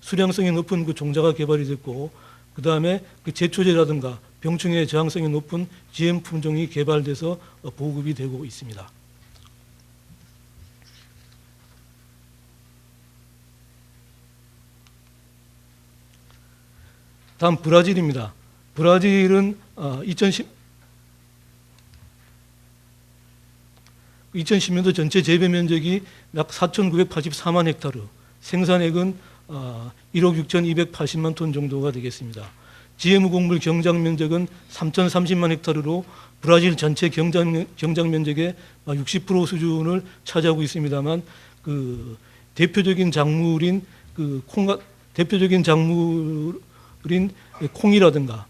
수량성이 높은 그 종자가 개발이 됐고, 그 다음에 그 제초제라든가 병충해 저항성이 높은 GM 품종이 개발돼서 보급이 되고 있습니다. 다음 브라질입니다. 브라질은 2010년도 전체 재배 면적이 약 4,984만 헥타르, 생산액은 1억 6,280만 톤 정도가 되겠습니다. GM 곡물 경작 면적은 3,030만 헥타르로 브라질 전체 경작 면적의 60% 수준을 차지하고 있습니다만, 그 대표적인 작물인 콩이라든가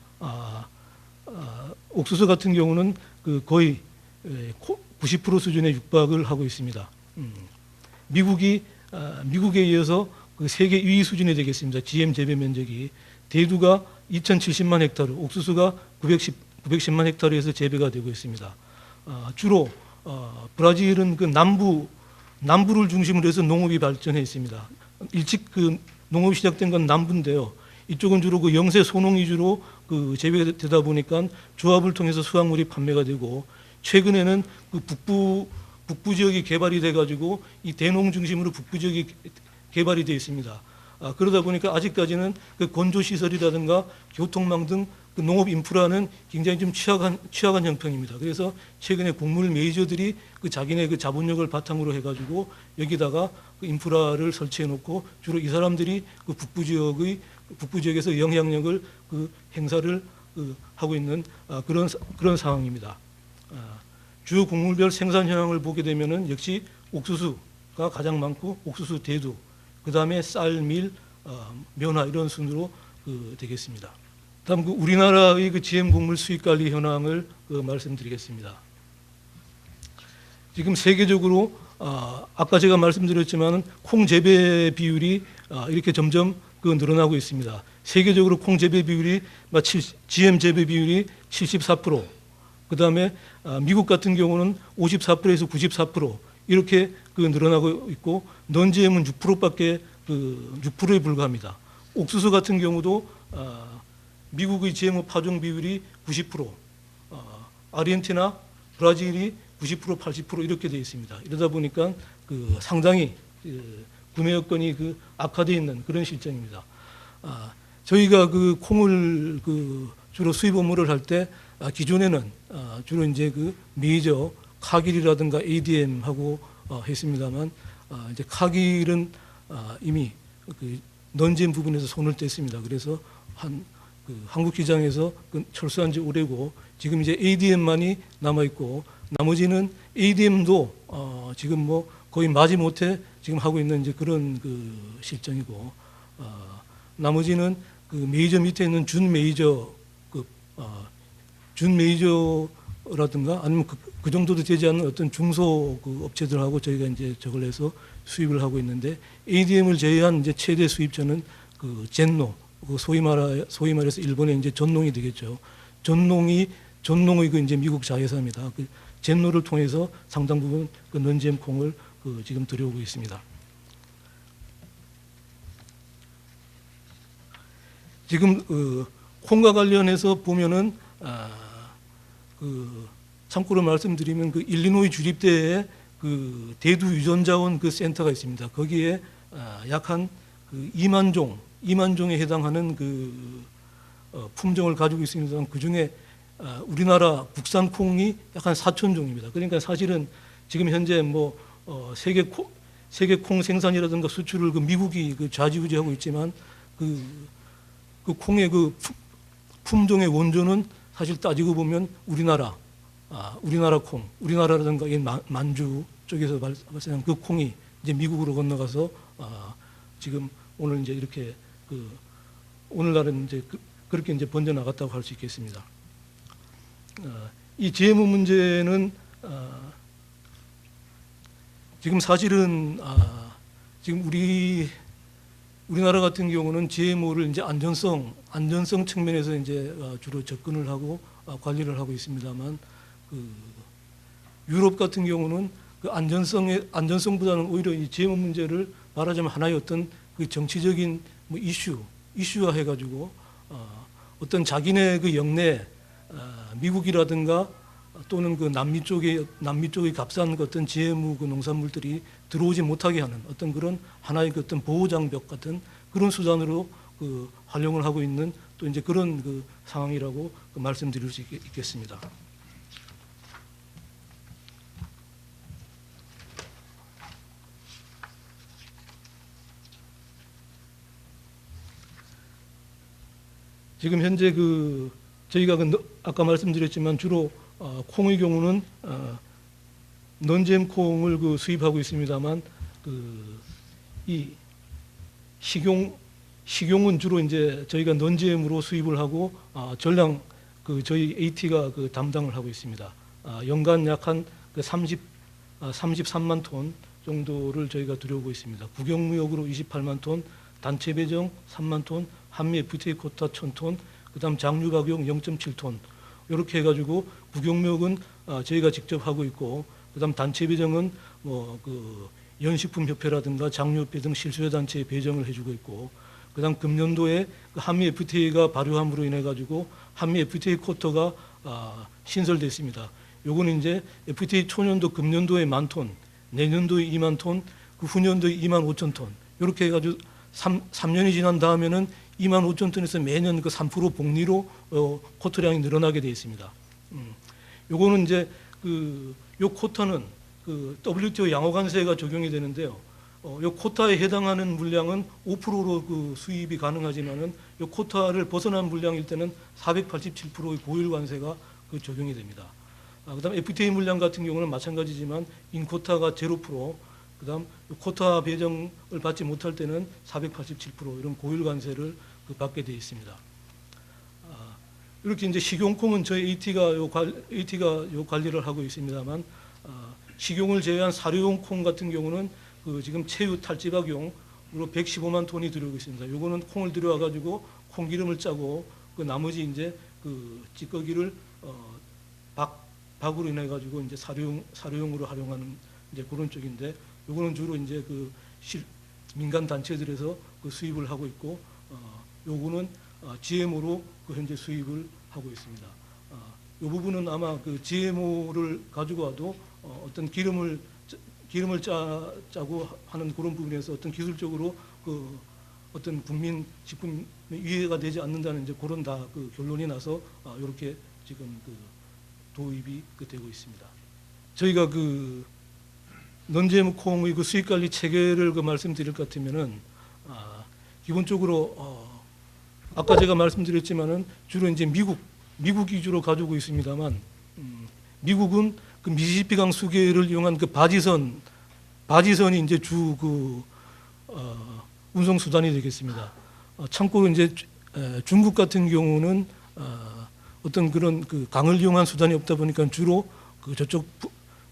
옥수수 같은 경우는 거의 90% 수준에 육박을 하고 있습니다. 미국에 이어서 세계 2위 수준이 되겠습니다. GM 재배 면적이 대두가 2,070만 헥타르, 옥수수가 910만 헥타르에서 재배가 되고 있습니다. 주로 브라질은 그 남부를 중심으로 해서 농업이 발전해 있습니다. 일찍 그 농업이 시작된 건 남부인데요. 이쪽은 주로 그 영세 소농 위주로 그 재배가 되다 보니까 조합을 통해서 수확물이 판매가 되고, 최근에는 그 북부 지역이 개발이 돼가지고 이 대농 중심으로 북부 지역이 개발이 되어 있습니다. 그러다 보니까 아직까지는 그 건조 시설이라든가 교통망 등 그 농업 인프라는 굉장히 좀 취약한 형편입니다. 그래서 최근에 곡물 메이저들이 그 자기네 그 자본력을 바탕으로 해가지고 여기다가 그 인프라를 설치해 놓고 주로 이 사람들이 그 북부 지역에서 영향력을 그 행사를 하고 있는 그런 상황입니다. 주요 곡물별 생산 현황을 보게 되면은 역시 옥수수가 가장 많고, 옥수수 대두, 그 다음에 쌀, 밀, 면화 이런 순으로 되겠습니다. 다음 우리나라의 그 GM 곡물 수익 관리 현황을 말씀드리겠습니다. 지금 세계적으로 아까 제가 말씀드렸지만 콩 재배 비율이 이렇게 점점 늘어나고 있습니다. 세계적으로 콩 재배 비율이 GM 재배 비율이 74%, 그 다음에 미국 같은 경우는 54%에서 94% 이렇게 늘어나고 있고, 넌GM은 6%밖에 6%에 불과합니다. 옥수수 같은 경우도 미국의 GMO 파종 비율이 90%, 아르헨티나, 브라질이 90%, 80% 이렇게 되어 있습니다. 이러다 보니까 상당히 구매 여건이 악화되어 있는 그런 실정입니다. 저희가 콩을 주로 수입 업무를 할 때 기존에는 주로 이제 메이저 카길이라든가 ADM하고 했습니다만, 이제 카길은 이미 넌GM 부분에서 손을 뗐습니다. 그래서 한국 시장에서 철수한 지 오래고, 지금 이제 ADM만이 남아 있고, 나머지는 ADM도 지금 뭐 거의 마지못해 지금 하고 있는 이제 그런 실정이고, 나머지는 메이저 밑에 있는 준 메이저라든가 아니면 그 정도도 되지 않는 어떤 중소 업체들하고 저희가 이제 저걸 해서 수입을 하고 있는데, ADM을 제외한 이제 최대 수입처는 젠노, 소위 말해서 일본의 이제 전농이 되겠죠. 전농의 이제 미국 자회사입니다. 젠노를 통해서 상당 부분 넌GM 콩을 지금 들여오고 있습니다. 지금 콩과 관련해서 보면은 참고로 말씀드리면 일리노이 주립대에 대두 유전자원 센터가 있습니다. 거기에 약 한 2만 종에 해당하는 품종을 가지고 있습니다. 그 중에 우리나라 국산 콩이 약 한 4,000종입니다. 그러니까 사실은 지금 현재 뭐 세계 콩 생산이라든가 수출을 미국이 좌지우지하고 있지만 콩의 품종의 원조는 사실 따지고 보면 우리나라 콩, 우리나라라든가 만주 쪽에서 발생한 그 콩이 이제 미국으로 건너가서 지금 오늘 이제 이렇게 오늘날은 이제 그렇게 이제 번져 나갔다고 할 수 있겠습니다. 이 GMO 문제는 지금 사실은 지금 우리나라 같은 경우는 GMO를 이제 안전성 측면에서 이제 주로 접근을 하고 관리를 하고 있습니다만, 유럽 같은 경우는 안전성보다는 오히려 이 GMO 문제를 말하자면 하나의 어떤 그 정치적인 뭐 이슈화 해가지고 어떤 자기네 그 영내 미국이라든가 또는 그 남미 쪽의 값싼 그 어떤 GMO 그 농산물들이 들어오지 못하게 하는 어떤 그런 하나의 그 어떤 보호 장벽 같은 그런 수단으로 그 활용을 하고 있는 또 이제 그런 그 상황이라고 그 말씀드릴 수 있겠습니다. 지금 현재 그 저희가 아까 말씀드렸지만 주로 콩의 경우는 넌잼 콩을 그 수입하고 있습니다만 이 식용은 주로 이제 저희가 넌잼으로 수입을 하고 전량 그 저희 AT가 그 담당을 하고 있습니다. 연간 약 한 33만 톤 정도를 저희가 들여오고 있습니다. 국영무역으로 28만 톤, 단체 배정 3만 톤, 한미 FTA 코타 1000톤, 그다음 장류 박용 0.7톤 이렇게 해가지고 국영무역은 저희가 직접 하고 있고, 그다음 단체 배정은 뭐 그 연식품협회라든가 장류협회 등 실수요 단체에 배정을 해주고 있고, 그다음 금년도에 그 한미 FTA가 발효함으로 인해 가지고 한미 FTA 쿼터가 신설됐습니다. 요거는 이제 FTA 초년도 금년도에 10,000톤, 내년도에 2만 톤, 그 후년도에 2만 5천 톤 이렇게 해가지고 3년이 지난 다음에는 2만 5천 톤에서 매년 그 3% 복리로 쿼터량이 늘어나게 되어 있습니다. 요거는 이제 요 쿼터는 그 WTO 양호 관세가 적용이 되는데요. 요 쿼터에 해당하는 물량은 5%로 그 수입이 가능하지만은 요 쿼터를 벗어난 물량일 때는 487%의 고율 관세가 그 적용이 됩니다. 그다음 FTA 물량 같은 경우는 마찬가지지만 인쿼터가 0%, 그다음 쿼터 배정을 받지 못할 때는 487% 이런 고율 관세를 받게 되어 있습니다. 이렇게 이제 식용콩은 저희 AT가 요 관리를 하고 있습니다만, 식용을 제외한 사료용 콩 같은 경우는 그 지금 체유 탈지박용으로 115만 톤이 들어오고 있습니다. 요거는 콩을 들여와 가지고 콩기름을 짜고 그 나머지 이제 그 찌꺼기를 박으로 인해 가지고 이제 사료용으로 활용하는 이제 그런 쪽인데, 요거는 주로 이제 그 민간 단체들에서 그 수입을 하고 있고, 요거는 GMO로 그 현재 수입을 하고 있습니다. 요 부분은 아마 그 GMO를 가지고 와도 어떤 기름을 짜고 하는 그런 부분에서 어떤 기술적으로 그 어떤 국민 식품 위해가 되지 않는다는 이제 그런 다 그 결론이 나서 이렇게 지금 그 도입이 되고 있습니다. 저희가 그 넌제무 콩의 그 수익 관리 체계를 그 말씀드릴 것 같으면은 기본적으로 아까 제가 말씀드렸지만은 주로 이제 미국 위주로 가지고 있습니다만, 미국은 그 미시시피강 수계를 이용한 그 바지선이 이제 주 그 운송 수단이 되겠습니다. 참고로 이제 중국 같은 경우는 어떤 그런 그 강을 이용한 수단이 없다 보니까 주로 그 저쪽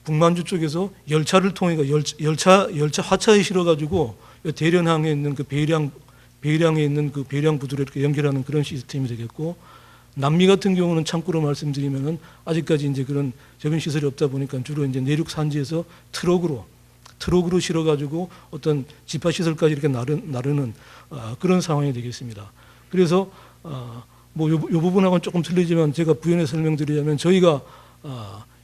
북만주 쪽에서 열차를 통해 열차 화차에 실어 가지고 대련항에 있는 그 배량에 있는 그 배량 부두를 이렇게 연결하는 그런 시스템이 되겠고, 남미 같은 경우는 참고로 말씀드리면은 아직까지 이제 그런 저변 시설이 없다 보니까 주로 이제 내륙 산지에서 트럭으로 실어 가지고 어떤 지파 시설까지 이렇게 나르는 그런 상황이 되겠습니다. 그래서 뭐 요 부분하고는 조금 틀리지만 제가 부연해 설명드리자면, 저희가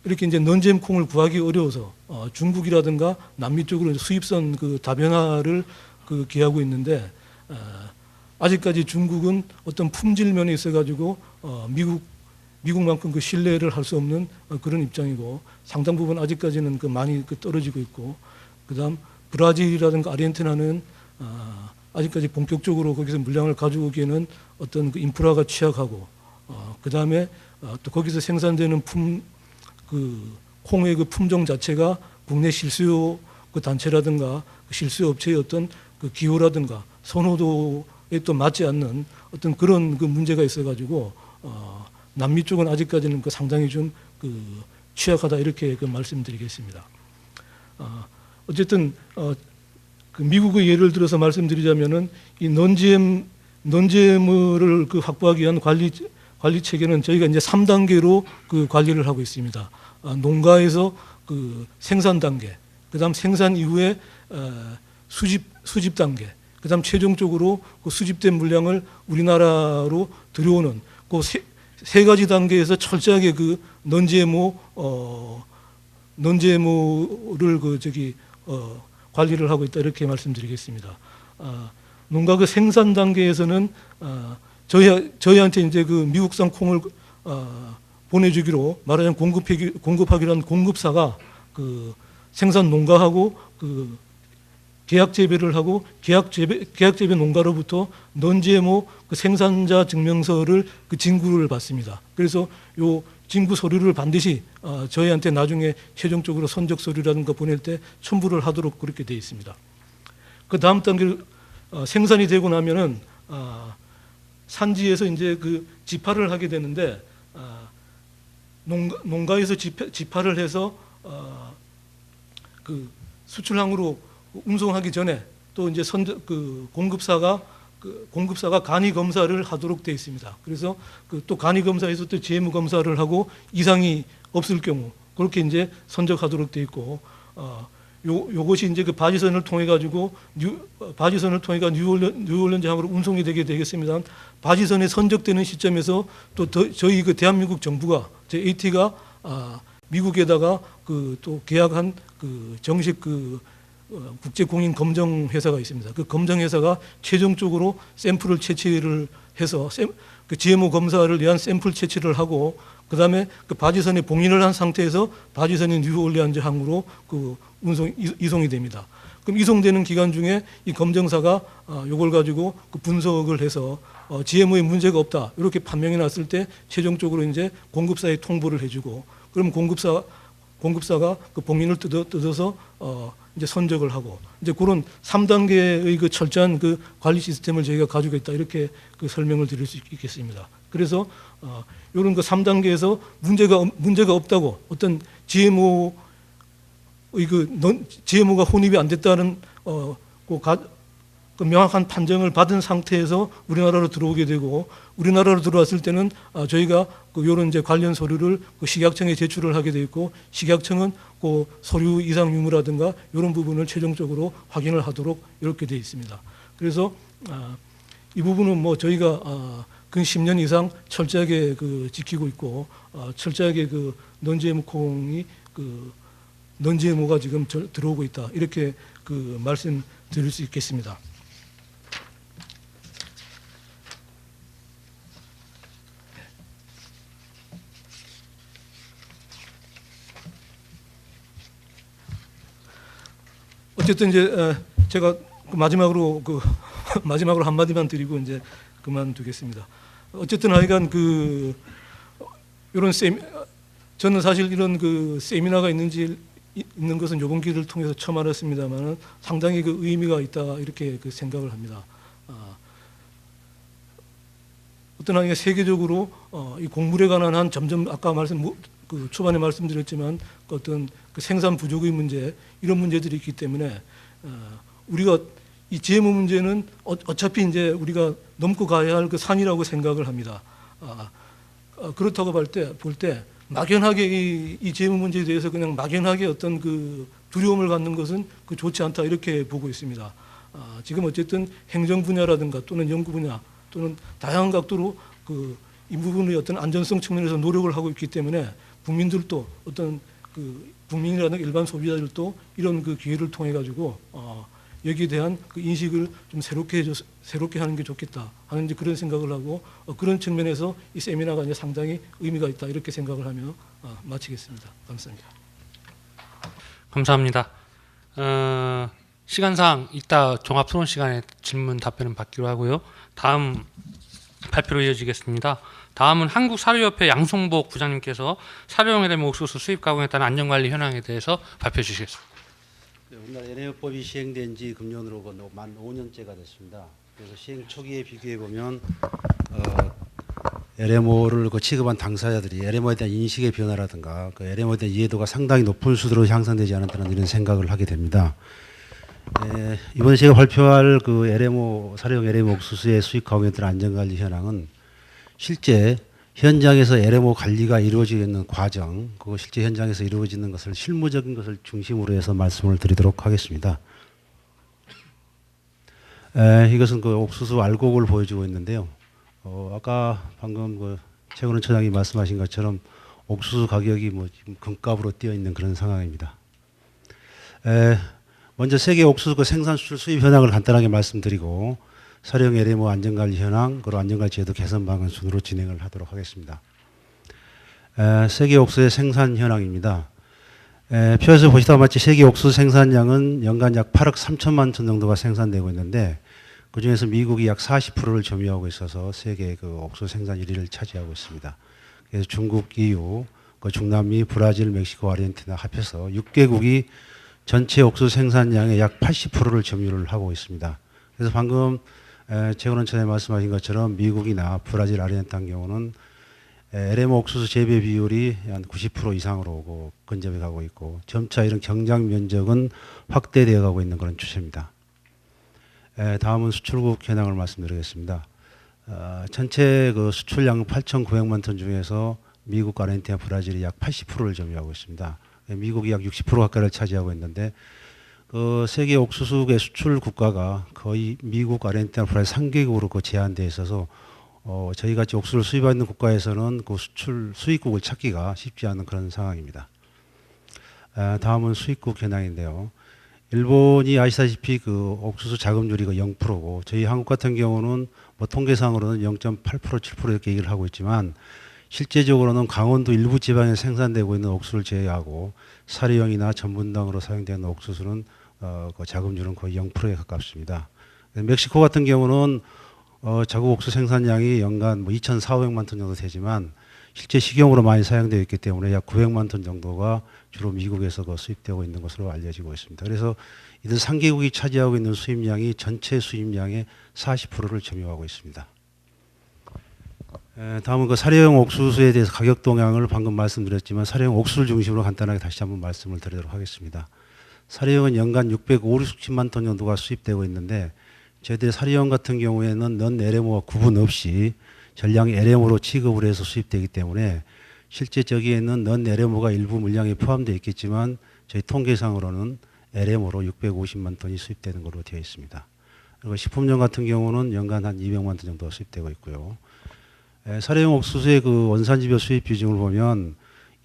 이렇게 이제 넌잼 콩을 구하기 어려워서 중국이라든가 남미 쪽으로 수입선 그 다변화를 그 기하고 있는데, 아직까지 중국은 어떤 품질 면에 있어 가지고 미국만큼 그 신뢰를 할 수 없는 그런 입장이고, 상당 부분 아직까지는 그 많이 그 떨어지고 있고, 그다음 브라질이라든가 아르헨티나는 아직까지 본격적으로 거기서 물량을 가지고 오기에는 어떤 그 인프라가 취약하고, 그다음에 또 거기서 생산되는 콩의 그 품종 자체가 국내 실수요 그 단체라든가 그 실수요 업체의 어떤 그 기호라든가 선호도에 또 맞지 않는 어떤 그런 그 문제가 있어가지고 남미 쪽은 아직까지는 그 상당히 좀 그 취약하다 이렇게 그 말씀드리겠습니다. 어쨌든 그 미국의 예를 들어서 말씀드리자면은 이 넌지엠을 그 확보하기 위한 관리 체계는 저희가 이제 3단계로 그 관리를 하고 있습니다. 농가에서 그 생산 단계, 그다음 생산 이후에 수집 단계, 그다음 그다음 최종적으로 그 수집된 물량을 우리나라로 들여오는 그 세 가지 단계에서 철저하게 그 넌지에모를 관리를 하고 있다 이렇게 말씀드리겠습니다. 농가 그 생산 단계에서는 저희한테 이제 그 미국산 콩을 보내주기로 말하자면 공급하기로 한 공급사가 그 생산 농가하고 그 계약 재배를 하고 계약 재배 농가로부터 넌지에모 그 생산자 증명서를 그 징구를 받습니다. 그래서 요 징구 서류를 반드시 저희한테 나중에 최종적으로 선적 서류라든가 보낼 때 첨부를 하도록 그렇게 되어 있습니다. 그 다음 단계 생산이 되고 나면은 산지에서 이제 그 집화를 하게 되는데 농가에서 집화를 해서 그 수출항으로 운송하기 전에 또 이제 공급사가 간이 검사를 하도록 되어 있습니다. 그래서 또 간이 검사에서 또 GM 검사를 하고 이상이 없을 경우 그렇게 이제 선적하도록 되어 있고 요것이 이제 그 바지선을 통해 가지고 뉴올리언즈 항으로 운송이 되겠습니다. 바지선에 선적되는 시점에서 또 저희 그 대한민국 정부가 제 AT가 미국에다가 또 계약한 그 정식 국제 공인 검정 회사가 있습니다. 그 검정 회사가 최종적으로 샘플을 채취를 해서 그 GMO 검사를 위한 샘플 채취를 하고 그다음에 그 바지선에 봉인을 한 상태에서 바지선이 뉴올리언즈 항으로 이송이 됩니다. 그럼 이송되는 기간 중에 이 검정사가 요걸 가지고 그 분석을 해서 GMO에 문제가 없다 이렇게 판명이 났을 때 최종적으로 이제 공급사에 통보를 해주고 그럼 공급사가 그 봉인을 뜯어서 이제 선적을 하고 이제 그런 3단계의 그 철저한 그 관리 시스템을 저희가 가지고 있다 이렇게 그 설명을 드릴 수 있겠습니다. 그래서 이런 그 3단계에서 문제가 없다고 어떤 GMO가 혼입이 안 됐다는 그 명확한 판정을 받은 상태에서 우리나라로 들어오게 되고 우리나라로 들어왔을 때는 저희가 이런 이제 관련 서류를 그 식약청에 제출을 하게 돼 있고 식약청은 그 서류 이상 유무라든가 이런 부분을 최종적으로 확인을 하도록 이렇게 돼 있습니다. 그래서 이 부분은 뭐 저희가 근 10년 이상 철저하게 지키고 있고 철저하게 넌지에모 콩이 넌지에모가 지금 들어오고 있다 이렇게 말씀드릴 수 있겠습니다. 어쨌든 이제 제가 마지막으로 한마디만 드리고 이제 그만두겠습니다. 어쨌든 하여간 저는 사실 이런 세미나가 있는 것은 이번 기회를 통해서 처음 알았습니다만 상당히 의미가 있다 이렇게 생각을 합니다. 어떤 하여간 세계적으로 이 곡물에 관한 한 점점 아까 초반에 말씀드렸지만 어떤 생산 부족의 문제 이런 문제들이 있기 때문에 우리가 이 GMO 문제는 어차피 이제 우리가 넘고 가야 할 산이라고 생각을 합니다. 그렇다고 볼 때 막연하게 이 GMO 문제에 대해서 그냥 막연하게 어떤 두려움을 갖는 것은 좋지 않다 이렇게 보고 있습니다. 지금 어쨌든 행정 분야라든가 또는 연구 분야 또는 다양한 각도로 이 부분의 어떤 안전성 측면에서 노력을 하고 있기 때문에 국민들도 국민이라든가 일반 소비자들도 이런 기회를 통해 가지고 여기에 대한 인식을 좀 새롭게 하는 게 좋겠다 하는 이제 그런 생각을 하고 그런 측면에서 이 세미나가 이제 상당히 의미가 있다 이렇게 생각을 하며 마치겠습니다. 감사합니다. 감사합니다. 시간상 이따 종합 토론 시간에 질문 답변을 받기로 하고요. 다음 발표로 이어지겠습니다. 다음은 한국사료협회 양송복 부장님께서 사료용 LMO 옥수수 수입 가공에 따른 안전관리 현황에 대해서 발표해 주시겠습니다. 우리나라 LMO법이 시행된 지 금년으로 만 5년째가 됐습니다. 그래서 시행 초기에 비교해 보면 LMO를 취급한 당사자들이 LMO에 대한 인식의 변화라든가 LMO에 대한 이해도가 상당히 높은 수준으로 향상되지 않았다는 이런 생각을 하게 됩니다. 이번에 제가 발표할 LMO 사료용 LMO 옥수수의 수입 가공에 따른 안전관리 현황은 실제 현장에서 LMO 관리가 이루어지고 있는 과정, 실제 현장에서 이루어지는 것을 실무적인 것을 중심으로 해서 말씀을 드리도록 하겠습니다. 이것은 그 옥수수 알곡을 보여주고 있는데요. 아까 방금 그 최근원 처장이 말씀하신 것처럼 옥수수 가격이 뭐 지금 금값으로 뛰어 있는 그런 상황입니다. 먼저 세계 옥수수 그 생산 수출 수입 현황을 간단하게 말씀드리고 사령 LMO 안전관리 현황 그리고 안전관리 제도 개선 방안 순으로 진행을 하도록 하겠습니다. 세계 옥수수의 생산 현황입니다. 표에서 보시다 마치 세계 옥수수 생산량은 연간 약 8억 3천만 톤 정도가 생산되고 있는데 그중에서 미국이 약 40%를 점유하고 있어서 세계 그 옥수수 생산 1위를 차지하고 있습니다. 그래서 중국, EU, 그 중남미, 브라질, 멕시코, 아르헨티나 합해서 6개국이 전체 옥수수 생산량의 약 80%를 점유를 하고 있습니다. 그래서 방금 최근원 처장이 말씀하신 것처럼 미국이나 브라질, 아르헨티나 경우는 LMO 옥수수 재배 비율이 한 90% 이상으로 근접해 가고 있고 점차 이런 경작 면적은 확대되어 가고 있는 그런 추세입니다. 다음은 수출국 현황을 말씀드리겠습니다. 전체 그 수출량 8,900만 톤 중에서 미국, 아르헨티나, 브라질이 약 80%를 점유하고 있습니다. 미국이 약 60% 가까이를 차지하고 있는데 그 세계 옥수수의 수출 국가가 거의 미국, 아르헨티나, 브라질 3개국으로 그 제한되어 있어서 저희 같이 옥수수를 수입하는 국가에서는 그 수출 수입국을 찾기가 쉽지 않은 그런 상황입니다. 다음은 수입국 현황인데요. 일본이 아시다시피 그 옥수수 자급률이 0%고 저희 한국 같은 경우는 뭐 통계상으로는 0.8% 7% 이렇게 얘기를 하고 있지만 실제적으로는 강원도 일부 지방에 생산되고 있는 옥수수를 제외하고 사료용이나 전분당으로 사용되는 옥수수는 그 자급률은 거의 0%에 가깝습니다. 멕시코 같은 경우는 자국 옥수수 생산량이 연간 뭐 2,400만 톤 정도 되지만 실제 식용으로 많이 사용되어 있기 때문에 약 900만 톤 정도가 주로 미국에서 수입되고 있는 것으로 알려지고 있습니다. 그래서 이들 3개국이 차지하고 있는 수입량이 전체 수입량의 40%를 점유하고 있습니다. 다음은 그 사료용 옥수수에 대해서 가격 동향을 방금 말씀드렸지만 사료용 옥수수를 중심으로 간단하게 다시 한번 말씀을 드리도록 하겠습니다. 사료용은 연간 650만 톤 정도가 수입되고 있는데 저희들의 사료용 같은 경우에는 넌 LMO와 구분 없이 전량 LMO로 취급을 해서 수입되기 때문에 실제 저기에는 넌 LMO가 일부 물량에 포함되어 있겠지만 저희 통계상으로는 LMO로 650만 톤이 수입되는 걸로 되어 있습니다. 그리고 식품용 같은 경우는 연간 한 200만 톤 정도 수입되고 있고요. 사료용 옥수수의 그 원산지표 수입 비중을 보면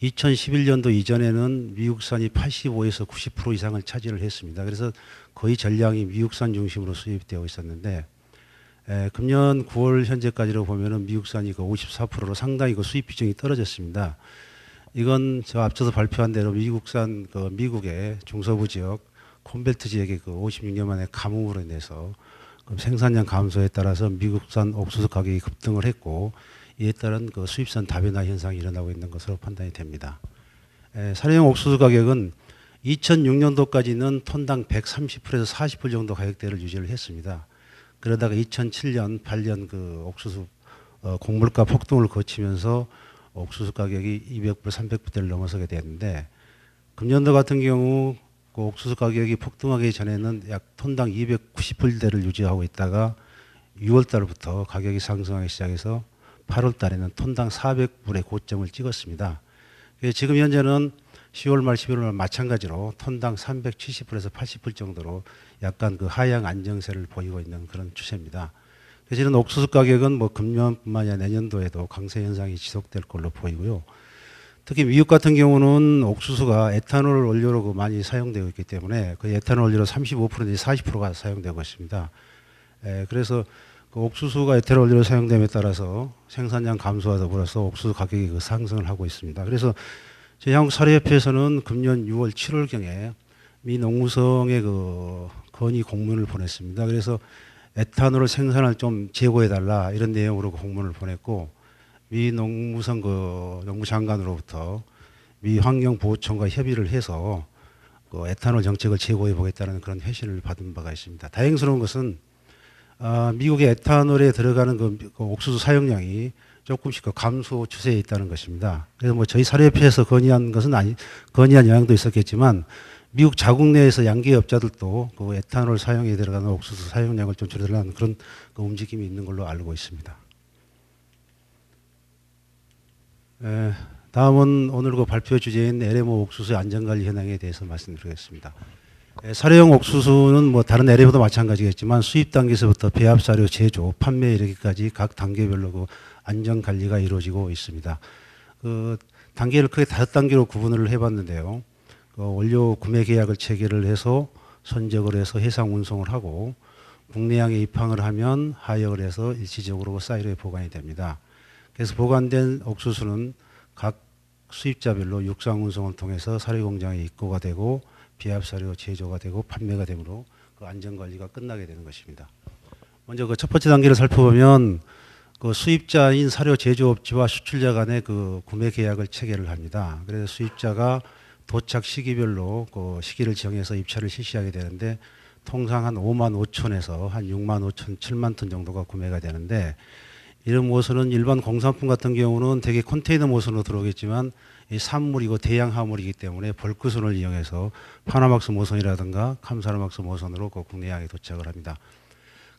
2011년도 이전에는 미국산이 85에서 90% 이상을 차지를 했습니다. 그래서 거의 전량이 미국산 중심으로 수입되어 있었는데 금년 9월 현재까지로 보면은 미국산이 그 54%로 상당히 그 수입 비중이 떨어졌습니다. 이건 저 앞서서 발표한 대로 미국산 그 미국의 중서부 지역 콘벨트 지역의 그 56년 만에 가뭄으로 인해서 그 생산량 감소에 따라서 미국산 옥수수 가격이 급등을 했고 이에 따른 그 수입산 다변화 현상이 일어나고 있는 것으로 판단이 됩니다. 사료용 옥수수 가격은 2006년도까지는 톤당 130불에서 40불 정도 가격대를 유지를 했습니다. 그러다가 2007년, 8년 그 옥수수 곡물가 폭등을 거치면서 옥수수 가격이 200불, 300불대를 넘어서게 됐는데 금년도 같은 경우 그 옥수수 가격이 폭등하기 전에는 약 톤당 290불대를 유지하고 있다가 6월 달부터 가격이 상승하기 시작해서 8월 달에는 톤당 400불의 고점을 찍었습니다. 지금 현재는 10월 말 11월 말 마찬가지로 톤당 370불에서 80불 정도로 약간 그 하향 안정세를 보이고 있는 그런 추세입니다. 그래서 이런 옥수수 가격은 뭐 금년뿐만 아니라 내년도에도 강세 현상이 지속될 걸로 보이고요. 특히 미국 같은 경우는 옥수수가 에탄올 원료로 그 많이 사용되고 있기 때문에 그 에탄올 원료로 35%내지 40%가 사용되고 있습니다. 그래서 그 옥수수가 에탄올 원료로 사용됨에 따라서 생산량 감소와 더불어서 옥수수 가격이 그 상승을 하고 있습니다. 그래서 저희 한국사료협회에서는 금년 6월, 7월경에 미 농무성에 그 건의 공문을 보냈습니다. 그래서 에탄올을 생산을 좀 재고해달라 이런 내용으로 그 공문을 보냈고 미 농무성 그 농무장관으로부터 미 환경보호청과 협의를 해서 그 에탄올 정책을 재고해 보겠다는 그런 회신을 받은 바가 있습니다. 다행스러운 것은 미국의 에탄올에 들어가는 그 옥수수 사용량이 조금씩 감소 추세에 있다는 것입니다. 그래서 뭐 저희 사료협회에서 건의한 영향도 있었겠지만 미국 자국 내에서 양계업자들도 그 에탄올 사용에 들어가는 옥수수 사용량을 좀 줄여달라는 그런 그 움직임이 있는 걸로 알고 있습니다. 다음은 오늘 그 발표 주제인 LMO 옥수수 안전관리 현황에 대해서 말씀드리겠습니다. 사료용 옥수수는 뭐 다른 LMO도 마찬가지겠지만 수입 단계에서부터 배합 사료 제조, 판매 이르기까지 각 단계별로 그 안전 관리가 이루어지고 있습니다. 그 단계를 크게 5단계로 구분을 해봤는데요. 그 원료 구매 계약을 체결을 해서 선적을 해서 해상 운송을 하고 국내항에 입항을 하면 하역을 해서 일시적으로 사이로에 보관이 됩니다. 그래서 보관된 옥수수는 각 수입자별로 육상 운송을 통해서 사료 공장에 입고가 되고 비합 사료 제조가 되고 판매가 되므로 그 안전 관리가 끝나게 되는 것입니다. 먼저 그 첫 번째 단계를 살펴보면 그 수입자인 사료 제조업체와 수출자 간의 그 구매 계약을 체결을 합니다. 그래서 수입자가 도착 시기별로 그 시기를 정해서 입찰을 실시하게 되는데 통상 한 5만 5천에서 한 6만 5천, 7만 톤 정도가 구매가 되는데 이런 모선은 일반 공산품 같은 경우는 되게 컨테이너 모선으로 들어오겠지만 이 산물이고 대양 하물이기 때문에 벌크선을 이용해서 파나막스 모선이라든가 감사르막스 모선으로 그 국내항에 도착을 합니다.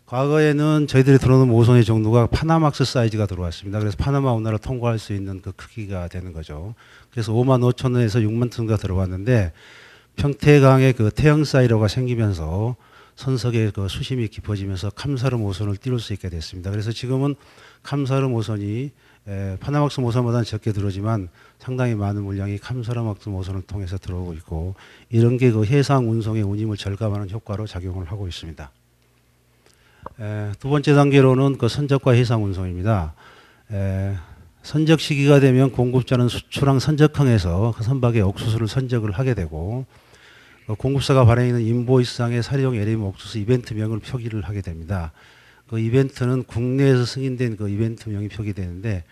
과거에는 저희들이 들어오는 모선의 정도가 파나막스 사이즈가 들어왔습니다. 그래서 파나마 운하를 통과할 수 있는 그 크기가 되는 거죠. 그래서 5만 5천 원에서 6만 톤가 들어왔는데 평택강에 그 태형 사이로가 생기면서 선석의 그 수심이 깊어지면서 감사르 모선을 띄울 수 있게 됐습니다. 그래서 지금은 감사르 모선이 파나막스 모선보다는 적게 들어오지만 상당히 많은 물량이 감사르막스 모선을 통해서 들어오고 있고 이런 게 그 해상 운송의 운임을 절감하는 효과로 작용을 하고 있습니다. 두 번째 단계로는 그 선적과 해상 운송입니다. 선적 시기가 되면 공급자는 수출항 선적항에서 그 선박의 옥수수를 선적을 하게 되고 공급사가 발행하는 인보이스상의 사료용 LM 옥수수 이벤트명을 표기를 하게 됩니다. 그 이벤트는 국내에서 승인된 그 이벤트명이 표기되는데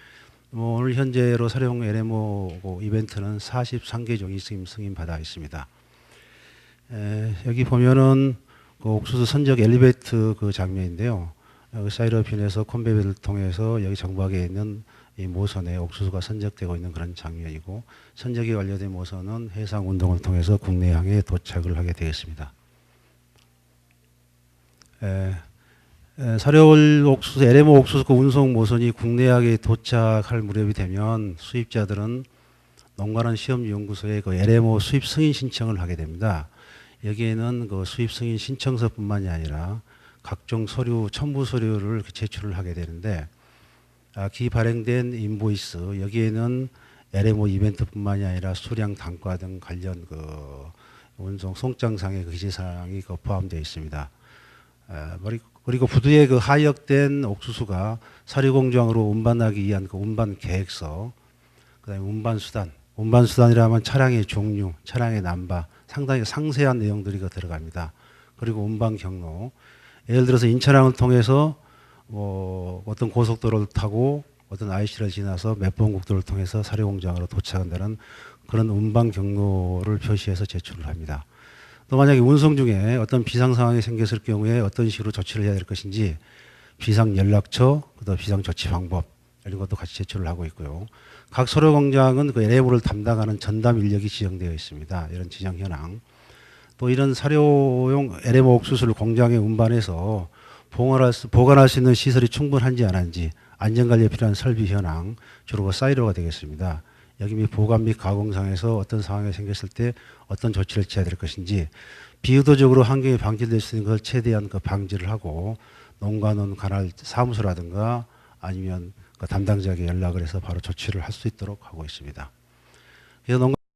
오늘 현재로 사료용 LMO 이벤트는 43개 종이 승인 받아 있습니다. 여기 보면은 그 옥수수 선적 엘리베이터 그 장면인데요. 사이로핀에서 콘베이를 통해서 여기 정박에 있는 이 모선에 옥수수가 선적되고 있는 그런 장면이고 선적이 완료된 모선은 해상 운동을 통해서 국내항에 도착을 하게 되겠습니다. 사료용 옥수수, LMO 옥수수 그 운송 모선이 국내항에 도착할 무렵이 되면 수입자들은 농가는 시험연구소에 그 LMO 수입 승인 신청을 하게 됩니다. 여기에는 그 수입 승인 신청서뿐만이 아니라 각종 서류, 첨부 서류를 제출을 하게 되는데 기 발행된 인보이스 여기에는 LMO 이벤트뿐만이 아니라 수량 단가 등 관련 그 운송 송장상의 그 기재사항이 그 포함되어 있습니다. 그리고 부두에 그 하역된 옥수수가 사료공장으로 운반하기 위한 그 운반 계획서, 그다음에 운반 수단, 운반 수단이라면 차량의 종류, 차량의 남바 상당히 상세한 내용들이 들어갑니다. 그리고 운반 경로, 예를 들어서 인천항을 통해서 어떤 고속도로를 타고 어떤 IC를 지나서 몇 번 국도를 통해서 사료공장으로 도착한다는 그런 운반 경로를 표시해서 제출을 합니다. 또 만약에 운송 중에 어떤 비상 상황이 생겼을 경우에 어떤 식으로 조치를 해야 될 것인지 비상 연락처, 그다음 비상 조치 방법 이런 것도 같이 제출을 하고 있고요. 각 사료공장은 그 LMO를 담당하는 전담 인력이 지정되어 있습니다. 이런 지정 현황. 또 이런 사료용 LMO 옥수수를 공장에 운반해서 보관할 수 있는 시설이 충분한지 안 한지 안전관리에 필요한 설비 현황, 주로 그 사이로가 되겠습니다. 여기 및 보관 및 가공상에서 어떤 상황이 생겼을 때 어떤 조치를 취해야 될 것인지 비의도적으로 환경에 방치될 수 있는 걸 최대한 그 방지를 하고 농가는 관할 사무소라든가 아니면 그 담당자에게 연락을 해서 바로 조치를 할 수 있도록 하고 있습니다. 그래서 농가